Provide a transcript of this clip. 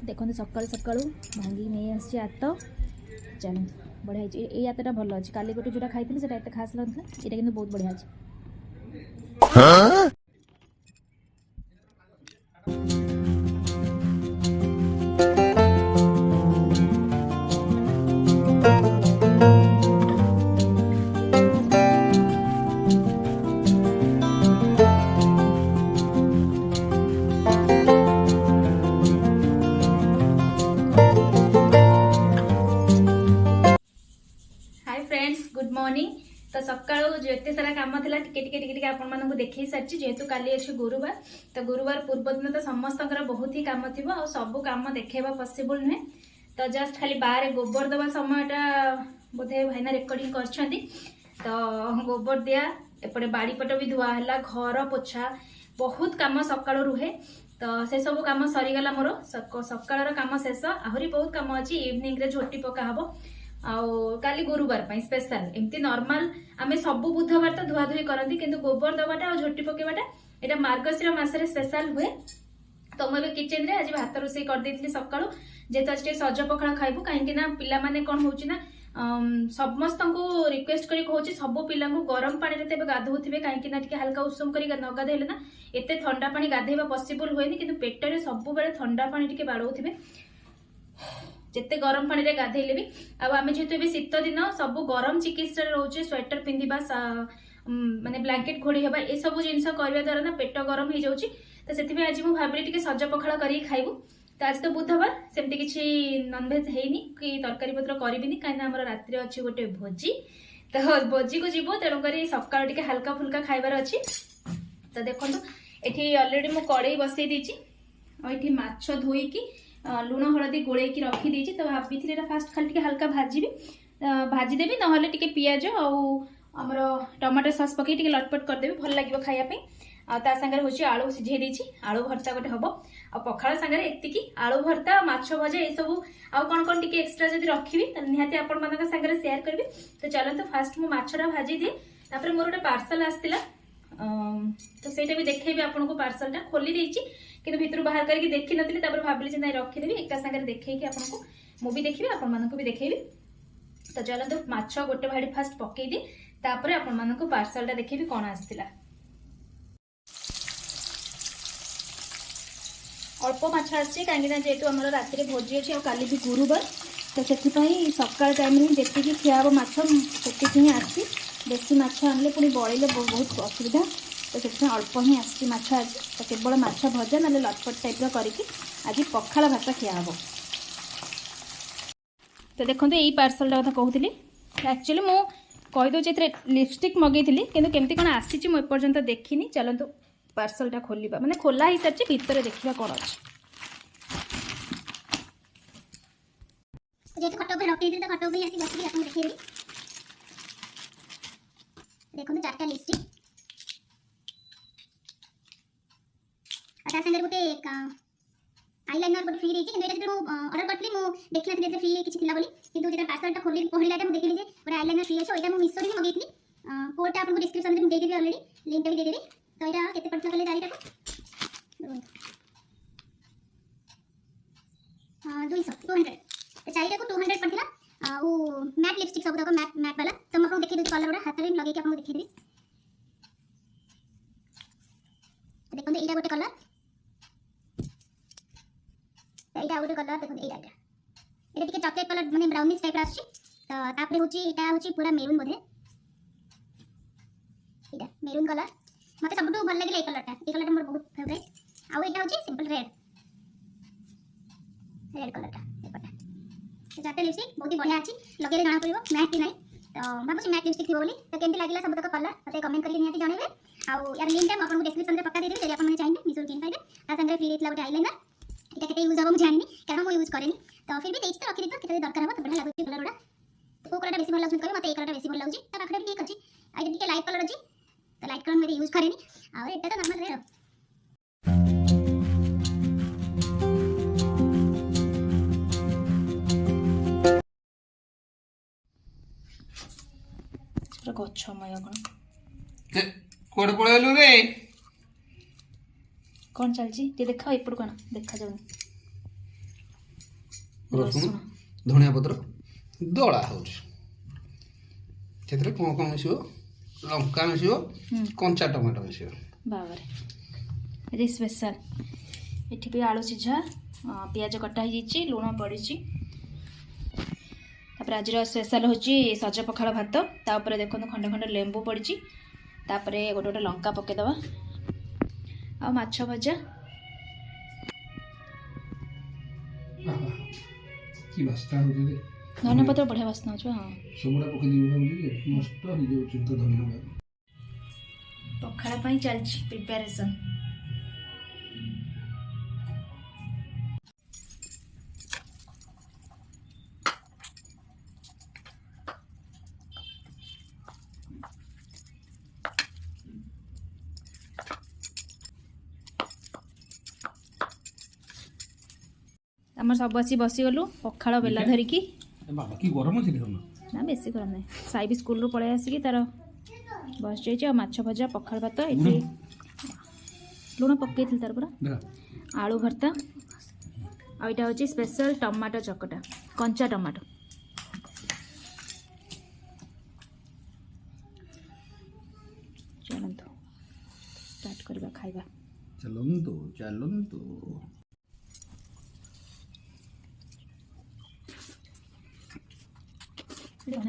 देखते सकालू सकालू भांगी नहीं आसी आत चलो बढ़िया ये आतटा भल अच्छे काली गोटे जो खाई से खास लगता यहाँ कि बहुत बढ़िया अच्छे। Good morning. तो सकाळू जो एते सारा काम थिला टिके आपण मानकु देखै सारछि जेहेतु काली अछि गुरुवार तो गुरुवार पूर्व दिन तो समस्तकर बहुत ही काम थिबो आ सब काम देखेबा पॉसिबल नै तो जस्ट खाली बाहर गोबर दबा समयटा बोधे भाईना रेकॉर्डिंग करछंती तो गोबर दिया एपटे बाड़ी पट भी धुआ हला घर पोछा बहुत काम सकाळू रुहे तो से सब काम सरी गला मोर सकाळर काम शेष आहुरी बहुत काम अछि इवनिंग रे झोटी पका हबो आउ काली गुरुवार पाई स्पेशल एमती नॉर्मल आमे सब बुधवार तो धुआ धुई करती किंतु गोबर दबाटा और झोटी पकेबाटा एटा मार्गशीर मासरे स्पेशल हुए तो मैं किचन रे आज भात रोषे कर देथली सकाळू जेतो आज सज पखाळ खाइबु काहेकि ना पिला माने कोन होउची ना समस्त को रिक्वेस्ट करी कहूची सब पिला को गरम पानी रे तेबे गाधौथिबे काहेकि ना टिके हल्का उषुम करी न गाधेले ना एते ठंडा पानी गाधेबा पॉसिबल होएनी किंतु पेटरे सब बेले ठंडा पानी टिके बाळौथिबे जिते गरम पानी रे गाधेले भी आम जेहेतु शीत दिन सब गरम चिकित्सा रोचे स्वेटर पिंधिबा माने ब्लैंकेट घोड़ी हेबा ए सब जिनस करबा द्वारा ना पेट गरम हो जाउची तो सेति आज मु भाबली टिके सज पखाळ करी खाइबु तो आज तो बुधवार सेमती किछि नॉनवेज हेइनी कि तरकारी पत्र करबिनी काइना हमर रात्रि अछि गोटे भोजी तो भोजी को जीवो तेणु करी सकाळ टिके हल्का फुल्का खाइबार अछि तो देखंतु एठी ऑलरेडी मु कड़ाई बसई दीची और एठी माछ धोई की लुण हलदी गोले की रखी देछि तो भाभी फास्ट खाली हल्का भाजीदेवी ना टिके पियाज आमर टमाटो सॉस पकई टिके लटपट करदेवी भल लगे खायापी ता सागर हूँ आलू सिझे देछि आलू भर्ता गोटे हम आ पखाड़ सागर एतिकी आलू भर्ता माछ भजा ये सब आउ कौन कौन टिके एक्सट्रा जब रखी निहाती आपण मान सागर शेयर करी तो चलते फास्ट मु माछटा भाजी दिए तापर मोर गोटे पार्सल आसला तो सेटा भी देखेबी आपन को पार्सल टा खोली देछि किंतु भितर बाहर करके देखि नथिले तापर भाबिले जे नै रखि देबी एका संगे देखै कि आपन को मु भी देखिबी आपन मान को भी देखैबी तो चलंतु माछ गोटे भाडी फास्ट पकई दे तापर आपन मान को पार्सल टा देखैबी कोन आस्तिला अल्प माछ आछि काहेकि ना जेतु हमर राति रे भोजी अछि और काली भी गुरुवार तो सेति पई सकाळ टाइम रे जेति कि खियाबो माछ सेति कि आछि देसी माछ आनले पुणी बड़े बहुत असुविधा तो से अल्प ही आसी माछ आज तो केवल माछ भजा ना लटपट टाइप करके आज पखाड़ भात खिया हम तो देखो यही पार्सल कथा कहूली एक्चुअली मु कहीदे लिपस्टिक मगेली कि केमती कौन आसी मुझपर्यंत देखनी चलतु पार्सलटा खोलिबा माने खोला ही सारी भितर देखा कौन अच्छे जेतु खट ऊपर रखी तो खट ऊपर आसी बसली आपन देखिबी देखो चारटा लिपस्टिक संगे गोटे आईलाइनर गोटे फ्री देछि किंतु एटा मु ऑर्डर करथि मु देखि नथि फ्री किछि थिला बोली किंतु जेटा पार्सल टा खोली पढिला मु देखिली जे गोटे आईलाइनर फ्री अछि ओइटा मु मिसो रे मगेइथि कोड टा आपन को डिस्क्रिप्शन रे दे देबी ऑलरेडी लिंक भी दे देबी तो एटा केते पड़ला कले दारीटा को 200 तो चारिटा को 200 पड़थिला आ मैट लिपस्टिक सब तक मैट वाला तो मैं आपको देखि दे कलर गुडा हाथ रे लगे के आपको देखि देबी देखो एटा गोटे कलर एटा गोटे कलर देखो एटा टिके चॉकलेट कलर माने ब्राउनिश टाइप आछि तो तापरे होची एटा होची पूरा मेरून बोधे एटा मेरून कलर मते सबटु भल लागले ए कलरटा मोर बहुत फेवरेट आ एटा होची सिंपल रेड कलरटा एपटा चारटे लिपस्टिक बहुत ही बढ़िया अछि लगेले जाना पड़िबो मैट कि नै तो भाबुची मैट लिपस्टिक थी बोली तो केमती लागला सब तक कलर मते कमेंट करके निहाती जणेबे आ यार लिंक हम आपन को डिस्क्रिप्शन रे पक्का दे देबे जदि आपन माने चाहिए मिसो किन पाइबे ता संगे फ्री देतला गोटे आईलाइनर এটা কেতে ইউজ হবে মু জানি কারণ মু ইউজ করেনি তো ফির भी देछि तो रखि देतो केते दरकार हो तो बढ़िया लागुची कलर गुडा तो कलरटा बेसी भल लागुची कहबे मते ए कलरटा बेसी भल लागुची ता पाखरे ठीक अछि आ ये टिके लाइट कलर अछि तो लाइट कलर में यूज करेनी आ एटा तो नॉर्मल रे ପୁରା ଗଛମୟ କ'ଣ କୁଆଡ଼େ ପଳେଇଲୁ ରେ? କ'ଣ ଚାଲିଛି ଟିକେ ଦେଖ ଏପଟୁ କ'ଣ ଦେଖାଯାଉନି। ରସୁଣ ଧଣିଆ ପତ୍ର ଦଳା ହେଉଛି, ସେଥିରେ କ'ଣ କ'ଣ ମିଶିବ? ଲଙ୍କା ମିଶିବ, କଞ୍ଚା ଟମାଟୋ ମିଶିବ। ବାବାରେ ଏଠି ସ୍ପେଶାଲ। ଏଠି ବି ଆଳୁ ସିଝା, ପିଆଜ କଟା ହେଇଯାଇଛି, ଲୁଣ ପଡ଼ିଛି। ତାପରେ ଆଜିର ସ୍ପେଶାଲ ହେଉଛି ସଜ ପଖାଳ ଭାତ, ତା ଉପରେ ଦେଖନ୍ତୁ ଖଣ୍ଡେ ଖଣ୍ଡେ ଲେମ୍ବୁ ପଡ଼ିଛି, ତାପରେ ଗୋଟେ ଗୋଟେ ଲଙ୍କା ପକାଇଦେବା, ଆଉ ମାଛ ଭଜା। କି ବାସ୍ନା ହେଉଛି ରେ? ଧନିଆ ପତ୍ର ବଢ଼ିଆ ବାସ୍ନା ହେଉଛି। ହଁ ସବୁଟା ପକେଇ ଦେବି ଭାବୁଛି ଯେ ନଷ୍ଟ ହେଇଯାଉଛି ତ ଧନିଆ ପତ୍ର। ପଖାଳ ପାଇଁ ଚାଲିଛି ପ୍ରିପାରେସନ୍। ଆମର ସବୁ ଆସି ବସିଗଲୁ ପଖାଳ ବେଲା ଧରିକି। ବାବା କି ଗରମ ଅଛି ଦେଖୁନ। ନା ବେଶୀ ଗରମ ନାହିଁ। ସାଇ ବି ସ୍କୁଲରୁ ପଳେଇ ଆସିକି ତାର ବସିଯାଇଛି। ଆଉ ମାଛ ଭଜା, ପଖାଳ ଭାତ, ଏଠି ଲୁଣ ପକେଇଥିଲି ତାର ପୁରା, ଆଳୁ ଭର୍ତ୍ତା, ଆଉ ଏଇଟା ହେଉଛି ସ୍ପେଶାଲ ଟମାଟୋ ଚକଟା, କଞ୍ଚା ଟମାଟୋ। ଚାଲନ୍ତୁ ଷ୍ଟାର୍ଟ କରିବା ଖାଇବା। ଚାଲନ୍ତୁ ଚାଲନ୍ତୁ। Udah,